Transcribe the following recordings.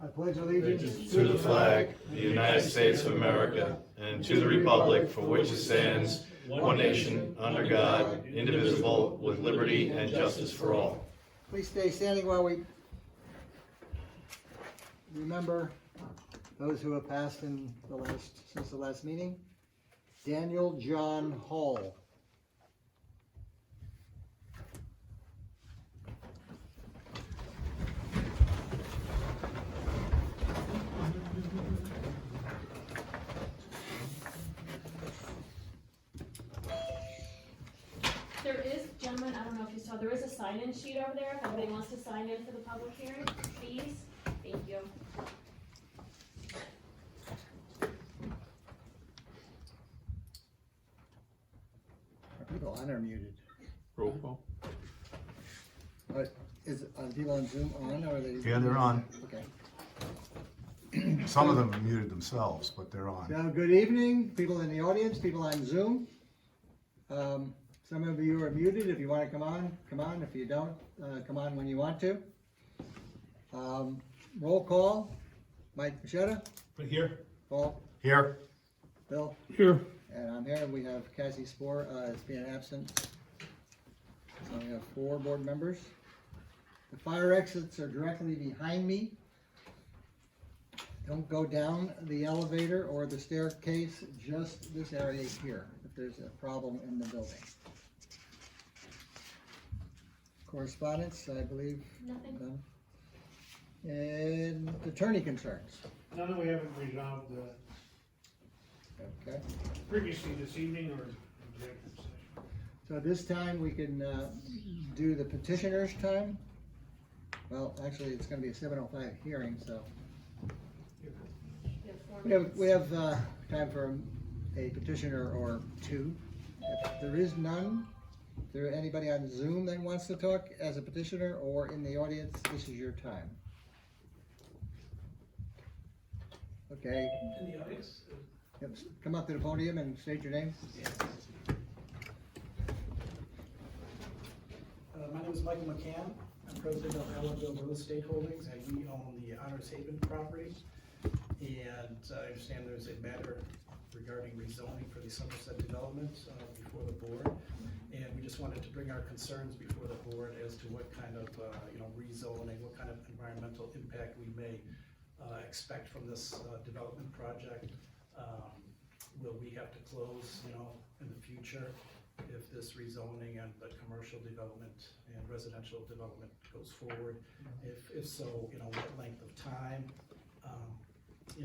I pledge allegiance to the flag of the United States of America and to the republic for which it stands, one nation, under God, indivisible, with liberty and justice for all. Please stay standing while we remember those who have passed since the last meeting. Daniel John Hall. There is, gentlemen, I don't know if you saw, there is a sign-in sheet over there, if anybody wants to sign in for the public hearing, please, thank you. Are people on or muted? Roll call. Are the people on Zoom on or are they? Yeah, they're on. Okay. Some of them are muted themselves, but they're on. So, good evening, people in the audience, people on Zoom. Some of you are muted. If you want to come on, come on. If you don't, come on when you want to. Roll call. Mike Machetta. Here. Paul. Here. Bill. Here. And I'm here. We have Cassie Spohr as being absent. So we have 4 board members. The fire exits are directly behind me. Don't go down the elevator or the staircase, just this area here, if there's a problem in the building. Correspondence, I believe. Nothing. None. And attorney concerns. No, we haven't resolved Okay. previously this evening or executive session. So at this time, we can do the petitioner's time. Well, actually, it's gonna be a 7:05 hearing, so. We have time for a petitioner or 2. If there is none, is there anybody on Zoom that wants to talk as a petitioner or in the audience? This is your time. Okay. In the audience? Yep, come up to the podium and state your name. My name is Michael McCann. I'm president of Ellenville Real Estate Holdings, and we own the Honors Haven property. And I understand there's a matter regarding rezoning for the Somerset development before the board. And we just wanted to bring our concerns before the board as to what kind of, rezoning, what kind of environmental impact we may expect from this development project. Will we have to close, in the future if this rezoning and the commercial development and residential development goes forward? If so, what length of time?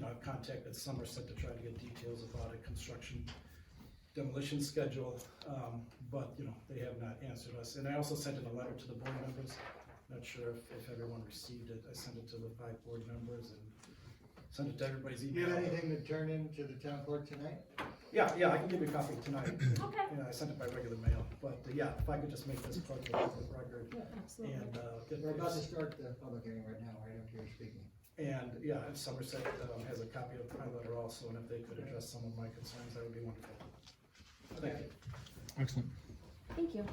I've contacted Somerset to try to get details about a construction demolition schedule, but, they have not answered us. And I also sent in a letter to the board members. Not sure if everyone received it. I sent it to the 5 board members and sent it to everybody's Do email. you have anything to turn in to the town clerk tonight? Yeah, I can give you a copy tonight. Okay. Yeah, I sent it by regular mail, but if I could just make this part of the public record. Absolutely. And, We're about to start the public hearing right now, right after you're speaking. and if Somerset has a copy of my letter also, and if they could address some of my concerns, that would be wonderful. Thank you. Excellent. Thank you.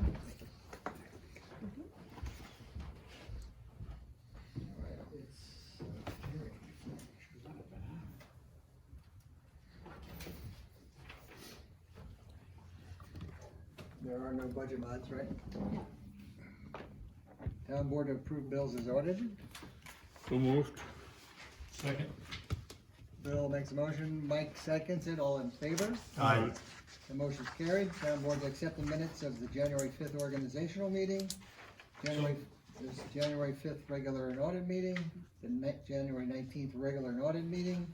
There are no budget mods, right? Town board to approve bills as audited. So moved. Second. Bill makes a motion, Mike seconds it, all in favor? Aye. The motion's carried. Town board to accept the minutes of the January 5th organizational meeting, January 5th regular and audit meeting, the January 19th regular and audit meeting,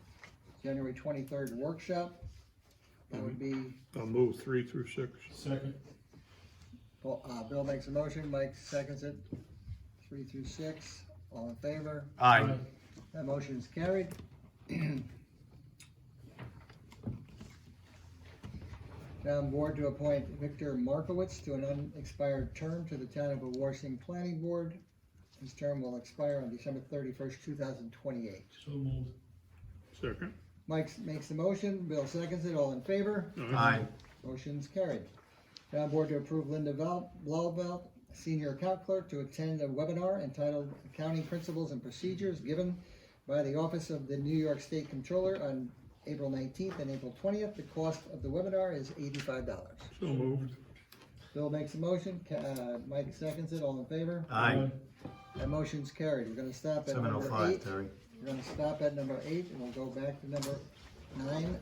January 23rd workshop. That would be, I'll move 3 through 6. Second. Bill makes a motion, Mike seconds it, 3 through 6, all in favor? Aye. That motion is carried. Town board to appoint Victor Markowitz to an unexpired term to the Town of Wawarsing Planning Board. His term will expire on December 31st, 2028. So moved. Second. Mike makes the motion, Bill seconds it, all in favor? Aye. Motion's carried. Town board to approve Linda Blauvelt, senior account clerk to attend a webinar entitled Accounting Principles and Procedures given by the Office of the New York State Comptroller on April 19th and April 20th. The cost of the webinar is $85. So moved. Bill makes a motion, Mike seconds it, all in favor? Aye. That motion's carried. We're gonna stop at number 7:05, 8. Terry. We're gonna stop at number 8 and we'll go back to number 9,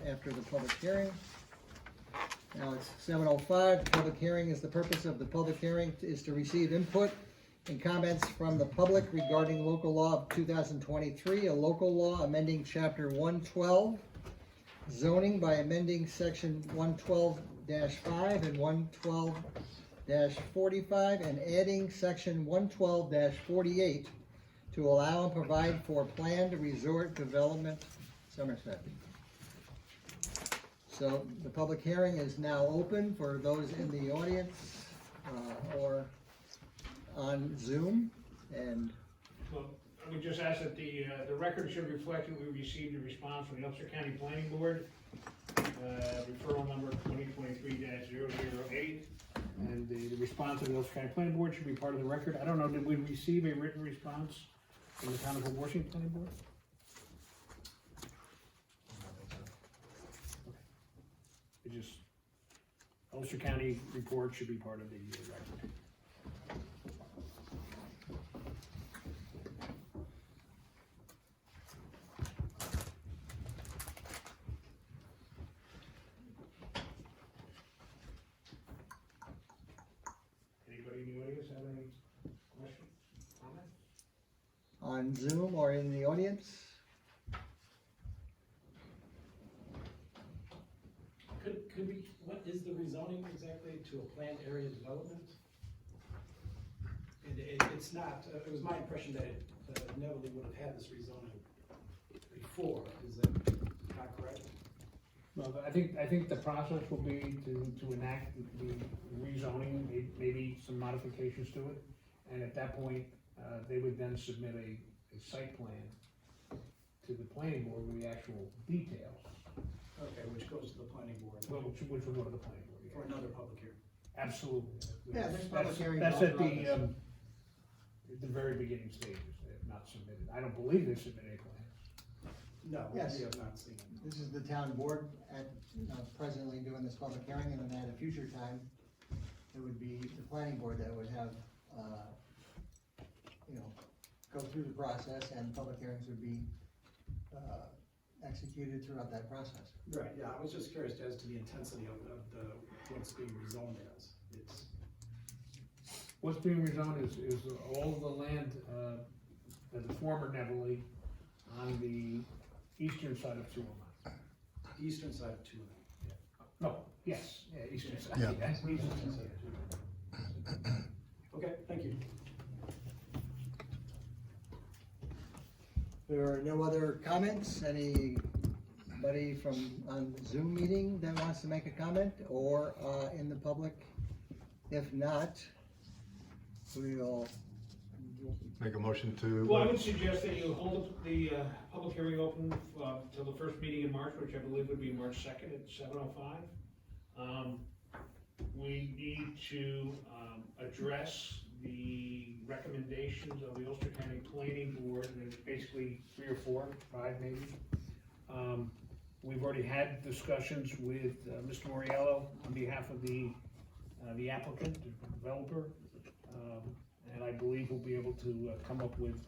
after the public hearing. Now it's 7:05, the public hearing is, the purpose of the public hearing is to receive input and comments from the public regarding local law of 2023, a local law amending chapter 112, zoning by amending section 112-5 and 112-45 and adding section 112-48 to allow and provide for planned resort development, Somerset. So the public hearing is now open for those in the audience, or on Zoom, and Well, I would just ask that the record should reflect that we received a response from the Ulster County Planning Board, referral number 2023-008, and the response of the Ulster County Planning Board should be part of the record. I don't know, did we receive a written response from the Town of Wawarsing Planning Board? It just, Ulster County report should be part of the record. Anybody in the audience have any questions, comments? on Zoom or in the audience. Could we, what is the rezoning exactly to a planned area development? It's not, it was my impression that it never would have had this rezoning before, is that not correct? Well, I think the process will be to enact the rezoning, maybe some modifications to it. And at that point, they would then submit a site plan to the planning board with the actual details. Okay, which goes to the planning board Well, which will go to the planning board, for yeah. another public hearing. Absolutely. Yeah, there's public hearings That's all at throughout the very beginning stages, they have not submitted, I don't believe they submitted a plan. No, Yes. we have not seen it. This is the town board presently doing this public hearing, and then at a future time, it would be the planning board that would have, go through the process, and public hearings would be, executed throughout that process. Right, yeah, I was just curious as to the intensity of what's being rezoned as. It's, What's being rezoned is all the land, the former Neverly on the eastern side of 209. eastern side of 209. No, yes, yeah, eastern side. Yeah. Yes, eastern Eastern side. side of 209. Okay, thank you. There are no other comments? Anybody on the Zoom meeting that wants to make a comment, or in the public? If not, we'll, Make a motion to. Well, I would suggest that you hold the public hearing open till the first meeting in March, which I believe would be March 2nd at 7:05. We need to address the recommendations of the Ulster County Planning Board. There's basically 3 or 4, 5 maybe. We've already had discussions with Mr. Moriello on behalf of the applicant, the developer. And I believe we'll be able to come up with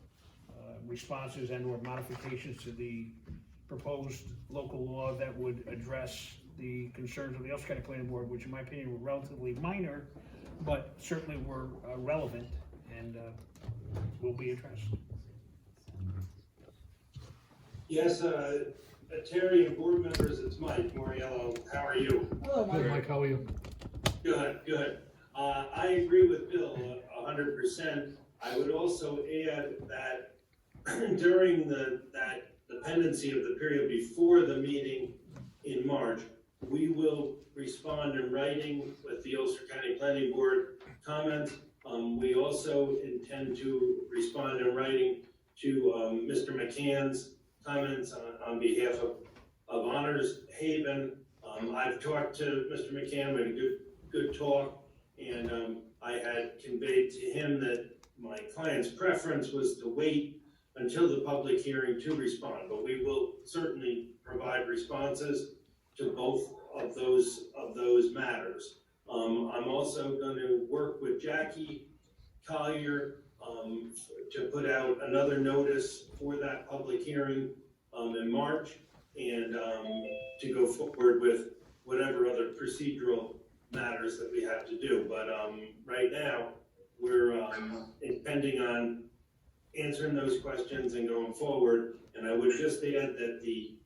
responses and or modifications to the proposed local law that would address the concerns of the Ulster County Planning Board, which in my opinion were relatively minor, but certainly were relevant and will be addressed. Yes, Terry and board members, it's Mike Moriello. How are you? hello, Mike. Mike, how are you? Good, good. I agree with Bill 100%. I would also add that during the pendency of the period before the meeting in March, we will respond in writing with the Ulster County Planning Board comments. We also intend to respond in writing to Mr. McCann's comments on behalf of Honors Haven. I've talked to Mr. McCann, we had a good talk, And I had conveyed to him that my client's preference was to wait until the public hearing to respond, but we will certainly provide responses to both of those matters. I'm also going to work with Jackie Collier to put out another notice for that public hearing in March, and to go forward with whatever other procedural matters that we have to do. But right now, we're intending on answering those questions and going forward. And I would just add that the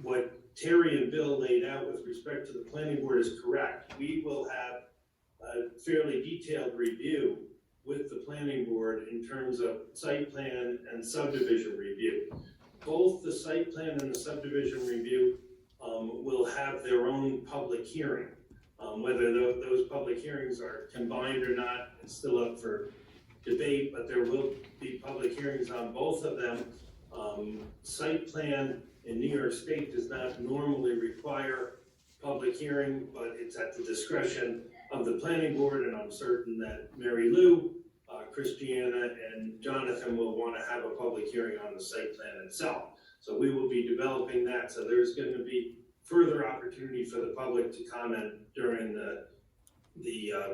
what Terry and Bill laid out with respect to the planning board is correct. We will have a fairly detailed review with the planning board in terms of site plan and subdivision review. Both the site plan and the subdivision review will have their own public hearing. Whether those public hearings are combined or not, it's still up for debate, but there will be public hearings on both of them. Site plan in New York State does not normally require public hearing, but it's at the discretion of the planning board, and I'm certain that Mary Lou, Christiana, and Jonathan will want to have a public hearing on the site plan itself. So we will be developing that, so there's going to be further opportunity for the public to comment during the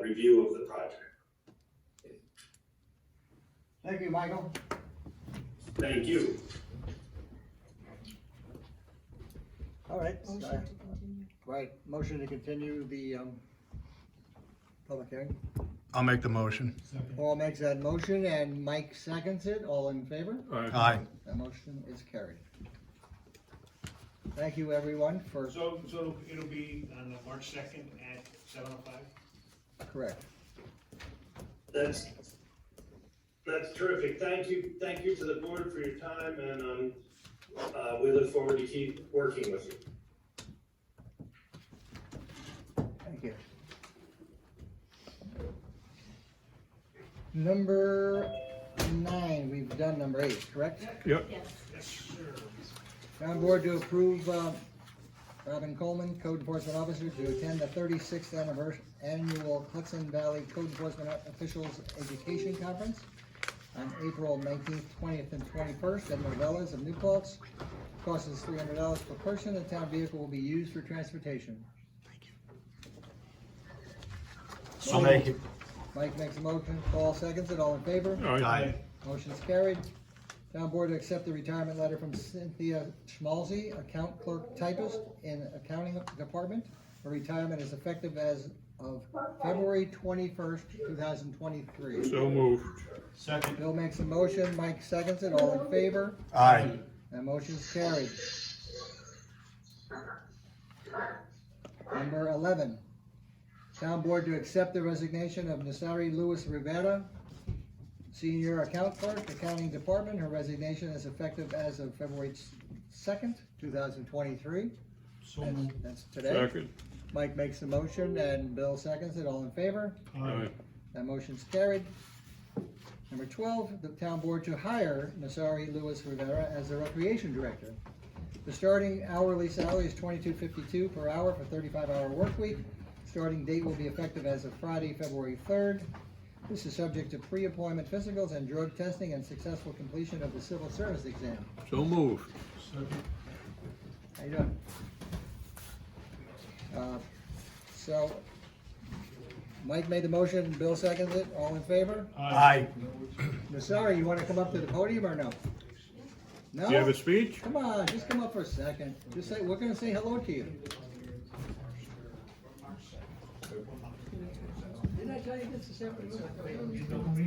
review of the project. Thank you, Michael. Thank you. All right. Motion to continue. Right, motion to continue the public hearing. I'll make the motion. Paul makes that motion and Mike seconds it. All in favor? Aye. That motion is carried. Thank you, everyone, for, So it'll be on March 2nd at 7:05? correct. That's terrific. Thank you to the board for your time, and we look forward to keep working with you. Thank you. Number 9, we've done number 8, correct? Yep. Yes. Yes, sir. Town board to approve Robin Coleman, Code Enforcement Officer, to attend the 36th annual Hudson Valley Code Enforcement Officials Education Conference on April 19th, 20th, and 21st at Novellas of New Paltz. Cost is $300 per person. The town vehicle will be used for transportation. I'll make it. Mike makes a motion, Paul seconds it, all in favor? Aye. Motion's carried. Town board to accept the retirement letter from Cynthia Schmalzy, account clerk typist in accounting department. Her retirement is effective as of February 21st, 2023. So moved. Second. Bill makes a motion, Mike seconds it, all in favor? Aye. That motion's carried. Number 11, town board to accept the resignation of Nasari Lewis Rivera, senior account clerk, accounting department. Her resignation is effective as of February 2nd, 2023. And that's today. Second. Mike makes the motion and Bill seconds it, all in favor? Aye. That motion's carried. Number 12, the town board to hire Nasari Lewis Rivera as the recreation director. The starting hourly salary is $22.52 per hour for 35-hour work week. Starting date will be effective as of Friday, February 3rd. This is subject to pre-employment physicals and drug testing and successful completion of the civil service exam. So moved. How you doing? So, Mike made the motion, Bill seconds it, all in favor? Aye. Nasari, you wanna come up to the podium or no? No? Do you have a speech? Come on, just come up for a second. Just say, we're gonna say hello to you. Didn't I tell you this this afternoon?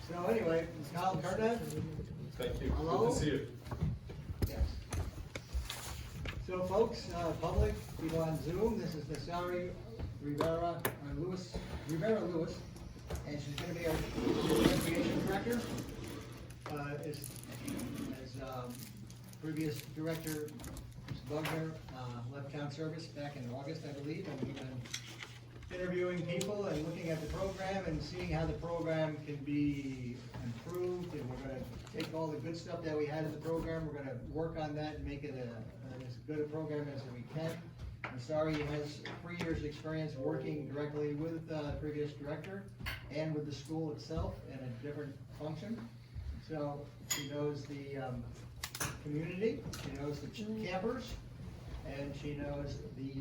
So anyway, Kyle Kardashian? Thank you. Hello? Good to see you. Yes. So folks, public, people on Zoom, this is Nasari Rivera Lewis, and she's gonna be our recreation director. As previous director, Ms. Bugner, left town service back in August, I believe, and we've been interviewing people and looking at the program and seeing how the program can be improved, and we're gonna take all the good stuff that we had in the program, we're gonna work on that and make it as good a program as we can. Masari has 3 years' experience working directly with the previous director and with the school itself in a different function. So she knows the community, she knows the campers, and she knows the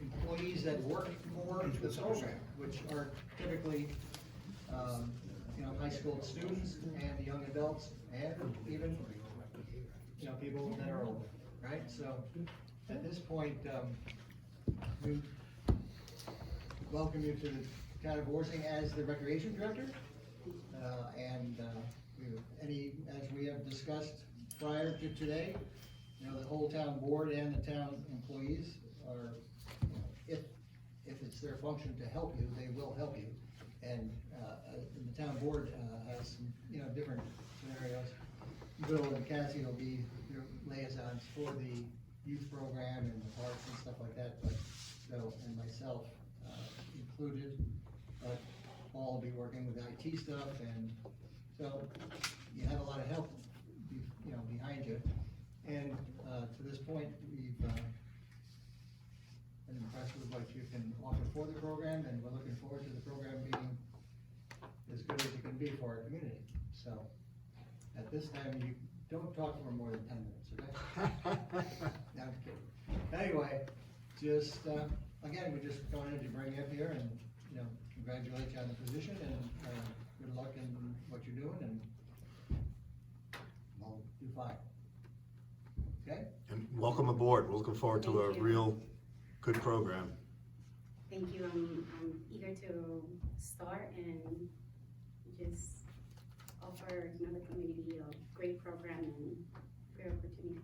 employees that work for the program, which are typically, high school students and young adults, and even, people that are older, right? So, at this point, we welcome you to the Town of Wawarsing as the recreation director. As we have discussed prior to today, the whole town board and the town employees are, if it's their function to help you, they will help you. And the town board has some, different scenarios. Bill and Cassie will be your liaisons for the youth program and the parks and stuff like that, but, and myself included, but Paul will be working with IT stuff, and so you have a lot of help, behind you. And to this point, we've been impressed with what you can offer for the program, and we're looking forward to the program being as good as it can be for our community. So, at this time, you don't talk for more than 10 minutes, okay? No, I'm kidding. Anyway, just, again, we just wanted to bring you up here and, congratulate you on the position, and good luck in what you're doing, and we'll do fine. Okay? And welcome aboard. We're looking forward to a Thank you. real good program. Thank you. I'm eager to start and just offer the community a great program and great opportunities.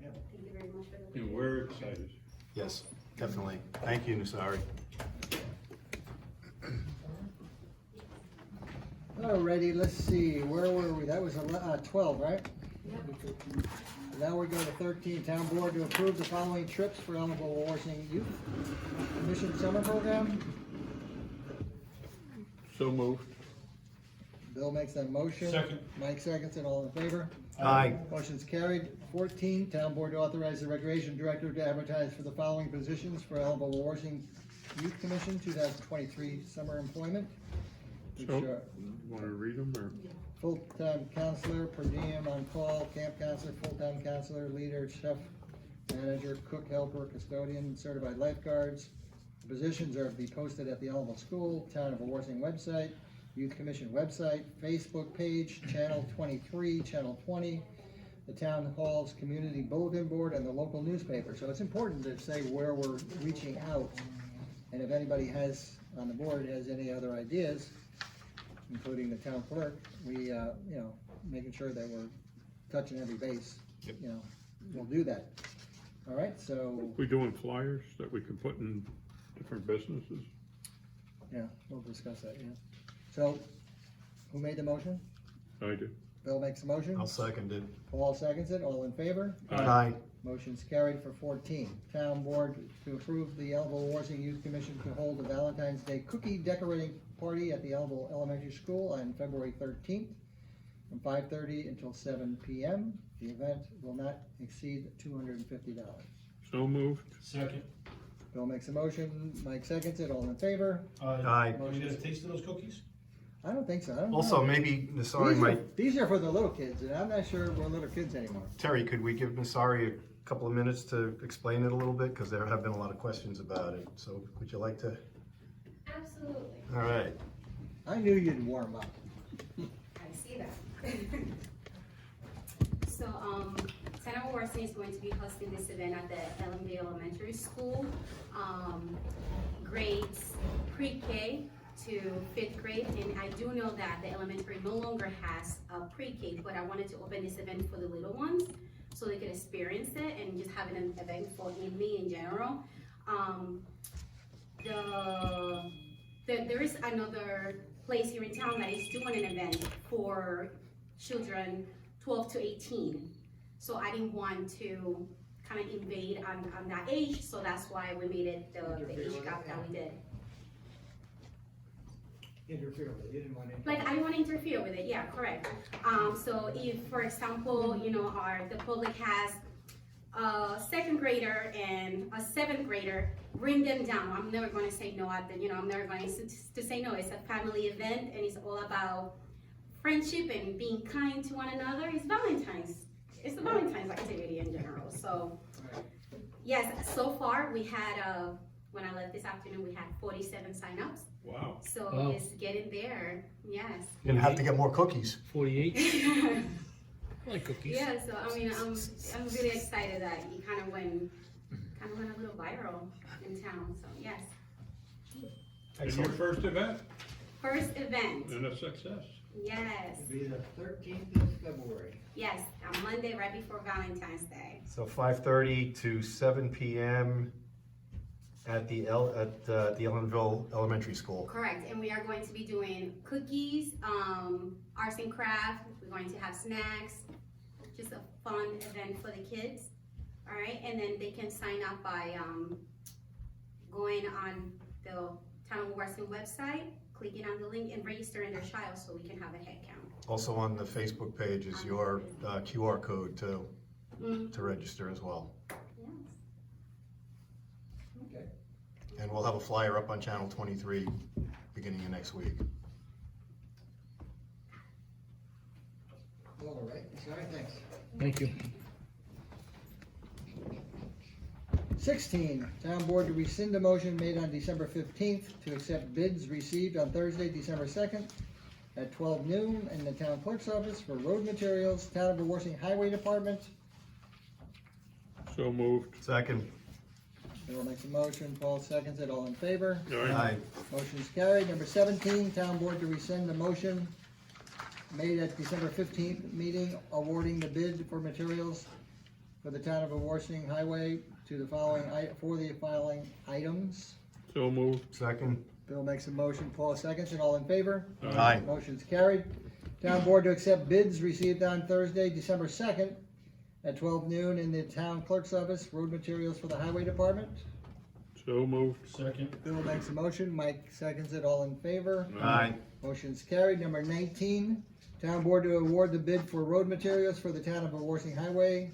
Yeah. Thank you very much for the. And we're excited. Yes, definitely. Thank you, Nusari. Alrighty, let's see, where were we? That was 12, right? Yep. Now we go to 13, town board to approve the following trips for eligible Wawarsing youth. Mission summer program, So moved. Bill makes that motion. Second. Mike seconds it, all in favor? Aye. Motion's carried. 14, town board to authorize the recreation director to advertise for the following positions for eligible Wawarsing Youth Commission 2023 summer employment. Which So, are want to read them, or? full-time counselor, per diem, on call, camp counselor, full-time counselor, leader, chef, manager, cook, helper, custodian, certified lifeguards. The positions are to be posted at the Elmville School, Town of Wawarsing website, Youth Commission website, Facebook page, Channel 23, Channel 20, the Town Hall's Community Bulletin Board, and the local newspaper. So it's important to say where we're reaching out, and if anybody on the board has any other ideas, including the town clerk, we, making sure that we're touching every base, we'll do that. All right, so, We doing flyers that we can put in different businesses? yeah, we'll discuss that, yeah. So, who made the motion? I do. Bill makes the motion, I'll second it. Paul seconds it, all in favor? Aye. Motion's carried for 14. Town board to approve the Elmville Wawarsing Youth Commission to hold a Valentine's Day cookie decorating party at the Elmville Elementary School on February 13th from 5:30 until 7 p.m. The event will not exceed $250. So moved. Second. Bill makes a motion, Mike seconds it, all in favor? Aye. Can we get a taste of those cookies? I don't think so, I don't know. Also, maybe Nusari might, These are for the little kids, and I'm not sure we're little kids anymore. Terry, could we give Nusari a couple of minutes to explain it a little bit? Because there have been a lot of questions about it. So would you like to? Absolutely. All right. I knew you'd warm up. I see that. So, Town of Wawarsing is going to be hosting this event at the Elmville Elementary School. Grades pre-K to 5th grade, and I do know that the elementary no longer has a pre-K, but I wanted to open this event for the little ones so they could experience it and just having an event for me in general. There is another place here in town that is doing an event for children 12 to 18. So I didn't want to kind of invade on that age, so that's why we made it the age gap that we did. Interfere with it, you didn't want to. Like, I don't want to interfere with it, yeah, correct. So if, for example, you know, the public has a second grader and a seventh grader, bring them down. I'm never going to say no at the, you know, I'm never going to say no. It's a family event and it's all about friendship and being kind to one another. It's a Valentine's activity in general. So, yes, so far we had, when I left this afternoon, we had 47 signups. Wow. So Wow. it's getting there, yes. You're gonna have to get more cookies. 48? Yeah, I like cookies. so I mean, I'm really excited that you kind of went a little viral in town, so yes. And your first event, First event, and a success. yes, It'll be the 13th of February. yes, on Monday, right before Valentine's Day. So 5:30 to 7 p.m. at the Ellenville Elementary School. Correct, and we are going to be doing cookies, arts and craft, we're going to have snacks, just a fun event for the kids. All right, and then they can sign up by going on the Town of Wawarsing website, clicking on the link and registering their child so we can have a head count. Also on the Facebook page is your QR code to register as well. Yes. Okay. And we'll have a flyer up on Channel 23 beginning of next week. All right, sorry, thanks. Thank you. 16, town board to rescind a motion made on December 15th to accept bids received on Thursday, December 2nd at 12 noon in the town clerk's office for road materials, Town of Wawarsing Highway Department. So moved. Second. Bill makes a motion, Paul seconds it, all in favor? Aye. Motion's carried. Number 17, town board to rescind the motion made at December 15th meeting awarding the bid for materials for the Town of Wawarsing Highway to the following, for the following items. So moved. Second. Bill makes a motion, Paul seconds it, all in favor? Aye. Motion's carried. Town board to accept bids received on Thursday, December 2nd at 12 noon in the town clerk's office, road materials for the highway department. So moved. Second. Bill makes a motion, Mike seconds it, all in favor? Aye. Motion's carried. Number 19, town board to award the bid for road materials for the Town of Wawarsing Highway.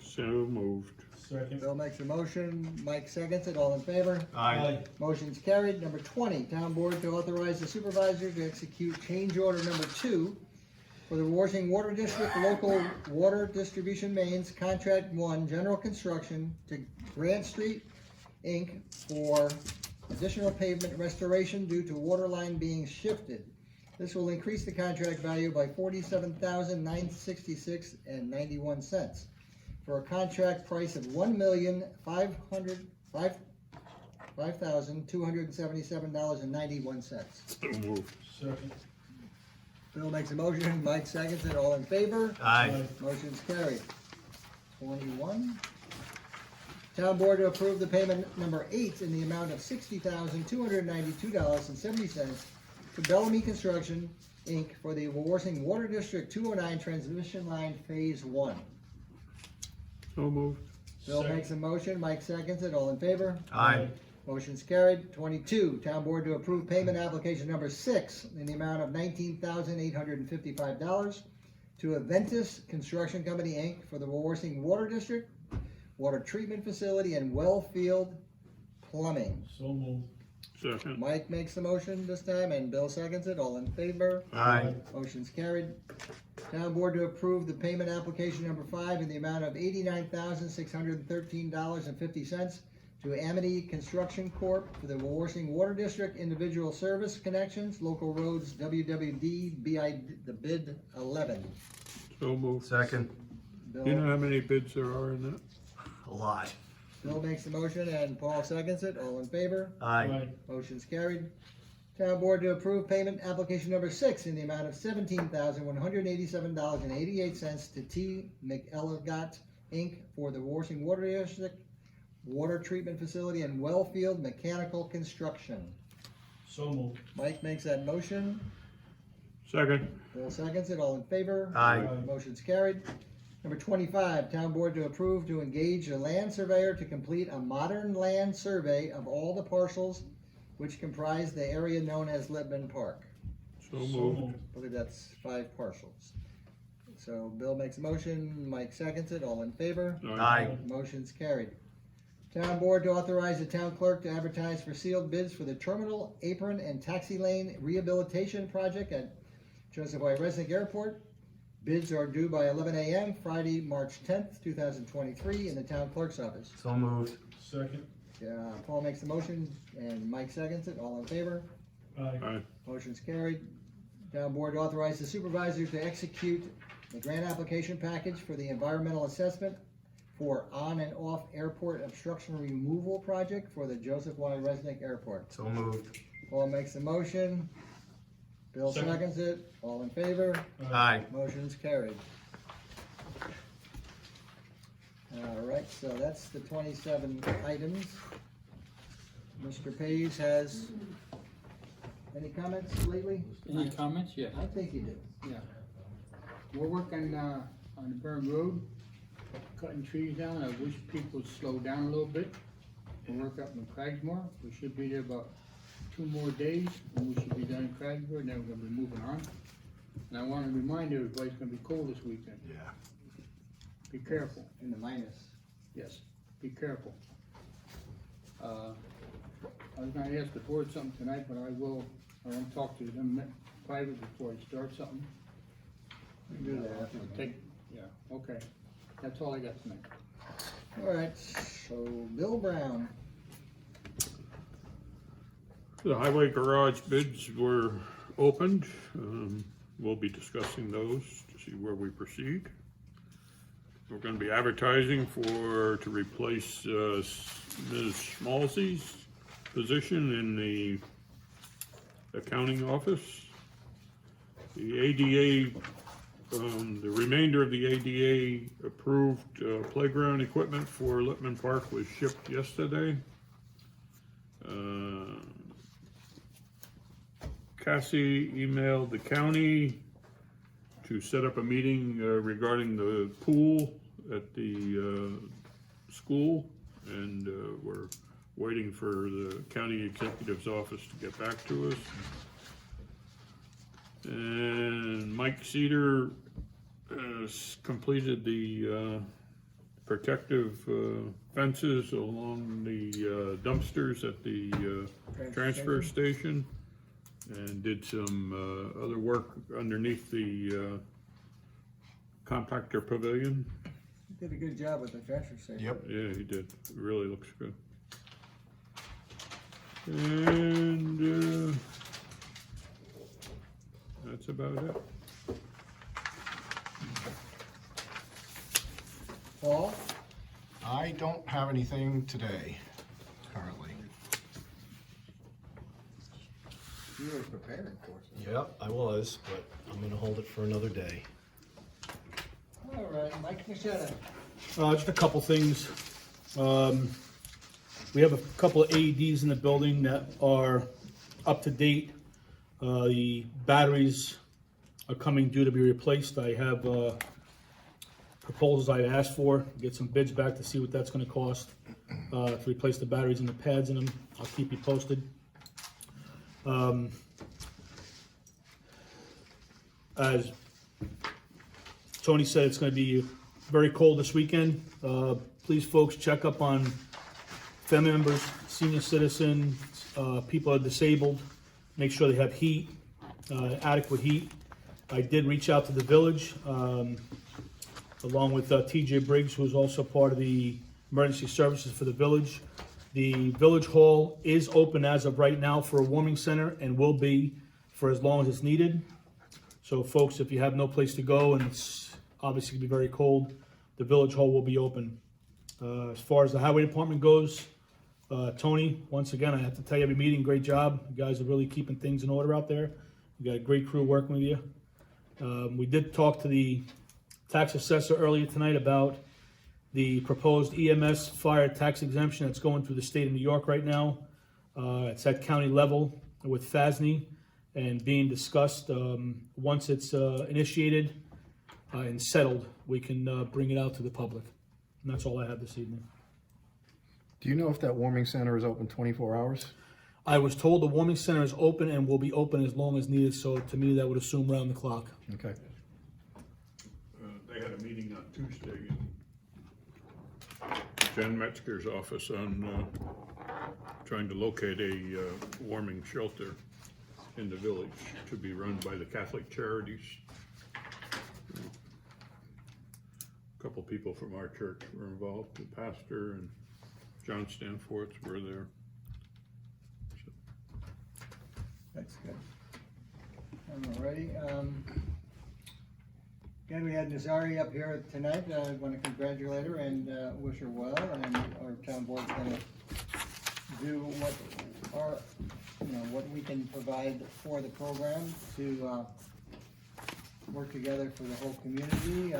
So moved. Second. Bill makes a motion, Mike seconds it, all in favor? Aye. Motion's carried. Number 20, town board to authorize the supervisor to execute change order number 2 for the Wawarsing Water District Local Water Distribution Mains Contract 1 General Construction to Grant Street, Inc. for additional pavement restoration due to water line being shifted. This will increase the contract value by $47,966.91 for a contract price of $1,505,277.91. So moved. Second. Bill makes a motion, Mike seconds it, all in favor? Aye. Motion's carried. 21. Town board to approve the payment number 8 in the amount of $60,292.70 to Bellamy Construction, Inc. for the Wawarsing Water District 209 Transmission Line Phase 1. So moved. Bill Second. makes a motion, Mike seconds it, all in favor? Aye. Motion's carried. 22, town board to approve payment application number 6 in the amount of $19,855 to Aventis Construction Company, Inc. for the Wawarsing Water District, Water Treatment Facility, and Well Field Plumbing. So moved. Second. Mike makes the motion this time, and Bill seconds it. All in favor? Aye. Motion's carried. Town board to approve the payment application number 5 in the amount of $89,613.50 to Amity Construction Corp. for the Wawarsing Water District Individual Service Connections, Local Roads, WWD, the bid 11. So moved. Second. Do you know Bill, how many bids there are in that? A lot. Bill makes the motion, and Paul seconds it. All in favor? Aye. Motion's carried. Town board to approve payment application number 6 in the amount of $17,187.88 to T. McElligott, Inc. for the Wawarsing Water District, Water Treatment Facility, and Wellfield Mechanical Construction. So moved. Mike makes that motion. Second. Bill seconds it. All in favor? Aye. Motion's carried. Number 25, town board to approve to engage a land surveyor to complete a modern land survey of all the parcels which comprise the area known as Lippman Park. So moved. I believe that's 5 parcels. So Bill makes a motion, Mike seconds it, all in favor? Aye. Motion's carried. Town board to authorize the town clerk to advertise for sealed bids for the terminal, apron, and taxi lane rehabilitation project at Joseph Wawarsing Airport. Bids are due by 11 a.m. Friday, March 10th, 2023 in the town clerk's office. So moved. Second. Paul makes the motion and Mike seconds it, all in favor? Aye. Motion's carried. Town board to authorize the supervisor to execute the grant application package for the environmental assessment for on and off airport obstruction removal project for the Joseph Y. Resnick Airport. So moved. Paul makes the motion. Bill Second. seconds it. All in favor? Aye. Motion's carried. All right, so that's the 27 items. Mr. Page has any comments lately? Any comments? Yes. I think you do. Yeah. We're working, on the Burn Road, cutting trees down. I wish people would slow down a little bit. We'll work up in Cragsmore. We should be there about 2 more days, and we should be done in Cragsmore, and then we're gonna be moving on. And I wanna remind everybody, it's gonna be cold this weekend. Yeah. Be careful. In the minus. Yes, be careful. I was gonna ask the board something tonight, but I want to talk to them private before I start something. Do that. Take, yeah, okay. That's all I got tonight. All right, so Bill Brown. The highway garage bids were opened. We'll be discussing those to see where we proceed. We're gonna be advertising to replace Ms. Schmalzy's position in the accounting office. The ADA, the remainder of the ADA approved playground equipment for Lippman Park was shipped yesterday. Cassie emailed the county to set up a meeting regarding the pool at the school, and we're waiting for the county executive's office to get back to us. And Mike Cedar has completed the protective fences along the dumpsters at the transfer station, and did some other work underneath the compactor pavilion. You did a good job with the transfer station. Yep. Yeah, he did. It really looks good. And that's about it. Paul? I don't have anything today, currently. You were preparing for us. Yep, I was, but I'm gonna hold it for another day. All right, Mike Machetta. Just a couple things. We have a couple of AEDs in the building that are up to date. The batteries are coming due to be replaced. I have proposals I asked for, get some bids back to see what that's gonna cost to replace the batteries and the pads in them. I'll keep you posted. As Tony said, it's gonna be very cold this weekend. Please, folks, check up on family members, senior citizens, people that are disabled. Make sure they have heat, adequate heat. I did reach out to the village, along with TJ Briggs, who's also part of the emergency services for the village. The village hall is open as of right now for a warming center and will be for as long as it's needed. So folks, if you have no place to go and it's obviously gonna be very cold, the village hall will be open. As far as the highway department goes, Tony, once again, I have to tell you, every meeting, great job. You guys are really keeping things in order out there. You got a great crew working with you. We did talk to the tax assessor earlier tonight about the proposed EMS fire tax exemption that's going through the state of New York right now. It's at county level with FASNY and being discussed. Once it's initiated, and settled, we can bring it out to the public. And that's all I have this evening. Do you know if that warming center is open 24 hours? I was told the warming center is open and will be open as long as needed, so to me, that would assume round the clock. Okay. They had a meeting on Tuesday in Jen Metzger's office on trying to locate a warming shelter in the village to be run by the Catholic Charities. A couple people from our church were involved, the pastor and John Stanforth were there. That's good. Alrighty, again, we had Nazari up here tonight. I want to congratulate her and wish her well, and our town board's gonna do what we can provide for the program to work together for the whole community.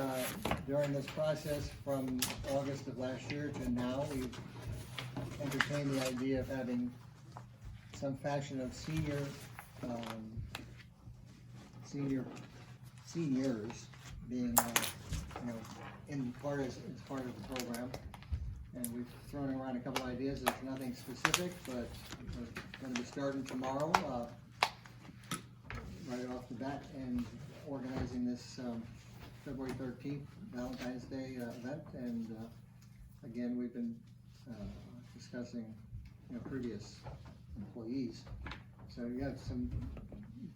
During this process from August of last year to now, we've entertained the idea of having some fashion of seniors being, in part as part of the program. And we've thrown around a couple ideas. There's nothing specific, but we're going to be starting tomorrow, right off the bat, and organizing this February 13th Valentine's Day event. And again, we've been discussing previous employees. So you have some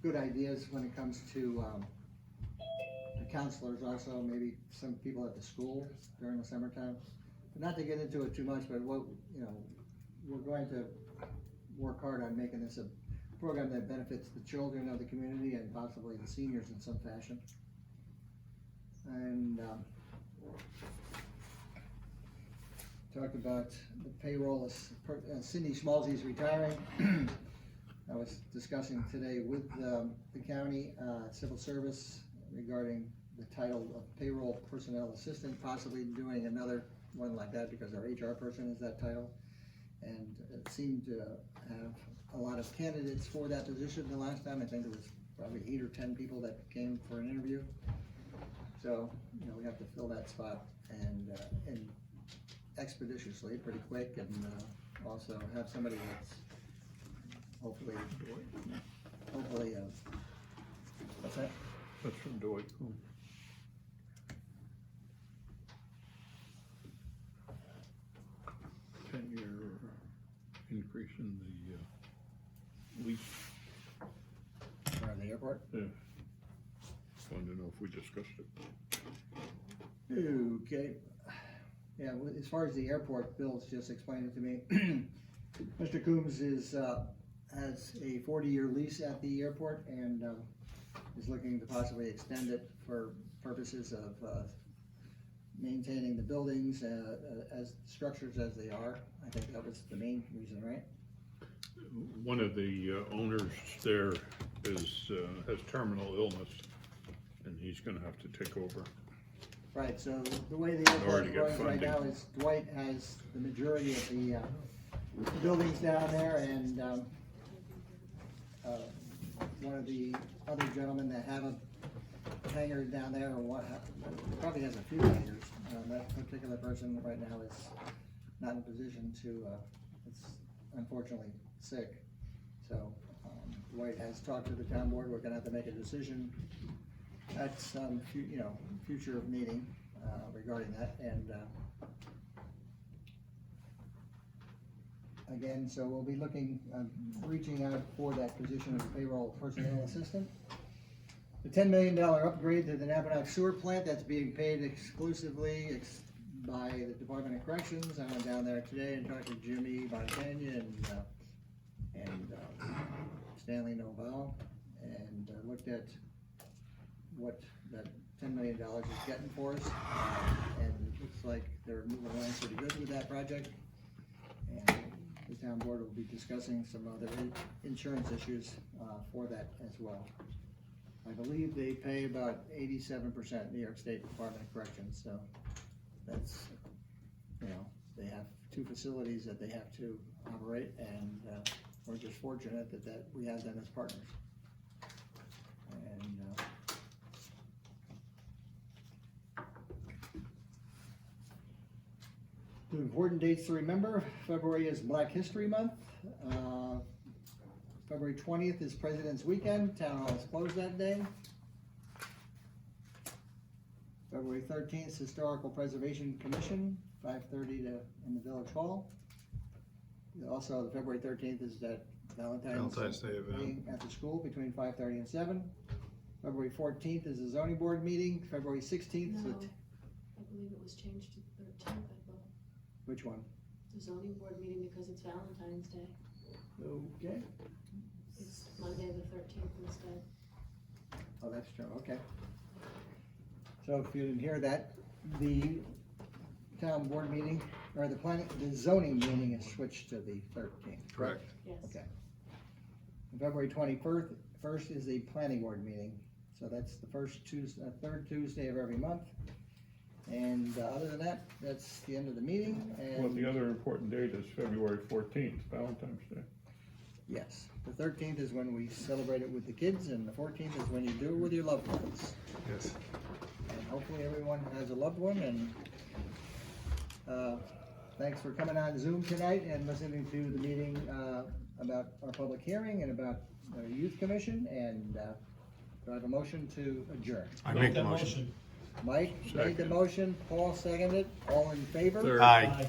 good ideas when it comes to the counselors also, maybe some people at the school during the summertime. But not to get into it too much, but we're going to work hard on making this a program that benefits the children of the community and possibly the seniors in some fashion. And talked about the payroll. Cindy Schmalzy's retiring. I was discussing today with the county civil service regarding the title of payroll personnel assistant, possibly doing another one like that because our HR person is that title. And it seemed to have a lot of candidates for that position the last time. I think there was probably 8 or 10 people that came for an interview. So, we have to fill that spot and expeditiously, pretty quick, and also have somebody that's hopefully, what's that? That's from Dwight. 10-year increase in the lease. Around the airport? Yeah. Wanted to know if we discussed it. Okay. Yeah, as far as the airport, Bill's just explained it to me. Mr. Coombs has a 40-year lease at the airport and is looking to possibly extend it for purposes of maintaining the buildings as structures as they are. I think that was the main reason, right? One of the owners there has terminal illness, and he's gonna have to take over. Right, so the way the airport Already got runs right funding. now is Dwight has the majority of the buildings down there, and one of the other gentlemen that have a hangar down there, or probably has a few hangars. That particular person right now is not in a position to, it's unfortunately sick. So Dwight has talked to the town board. We're gonna have to make a decision at some future meeting regarding that. And again, so we'll be looking, reaching out for that position of payroll personnel assistant. The $10 million upgrade to the Napanock sewer plant, that's being paid exclusively by the Department of Corrections. I went down there today and talked to Jimmy Montagna and Stanley Novell, and looked at what that $10 million is getting for us. And it looks like they're moving along pretty good with that project. And the town board will be discussing some other insurance issues for that as well. I believe they pay about 87% New York State Department of Corrections, so that's, they have 2 facilities that they have to operate, and we're just fortunate that we have them as partners. And Important dates to remember, February is Black History Month. February 20th is President's Weekend, Town Hall is closed that day. February 13th is Historical Preservation Commission, 5:30 in the Village Hall. Also, the February 13th is that Valentine's Day event. meeting at the school between 5:30 and 7. February 14th is the zoning board meeting, February 16th is No, I believe it was changed to 13th, I thought, which one? the zoning board meeting, because it's Valentine's Day. Okay. It's Monday the 13th instead. Oh, that's true, okay. So if you didn't hear that, the town board meeting, or the zoning meeting is switched to the 13th. Correct. Yes. Okay. And February 21st is the planning board meeting, so that's the third Tuesday of every month. And other than that, that's the end of the meeting, Well, the and other important date is February 14th, Valentine's Day. yes, the 13th is when we celebrate it with the kids, and the 14th is when you do it with your loved ones. Yes. And hopefully everyone has a loved one, and thanks for coming on Zoom tonight and listening to the meeting about our public hearing and about the youth commission, and do I have a motion to adjourn? I make the motion. Mike made the Second. motion, Paul seconded, all in favor? Third. Aye. Aye.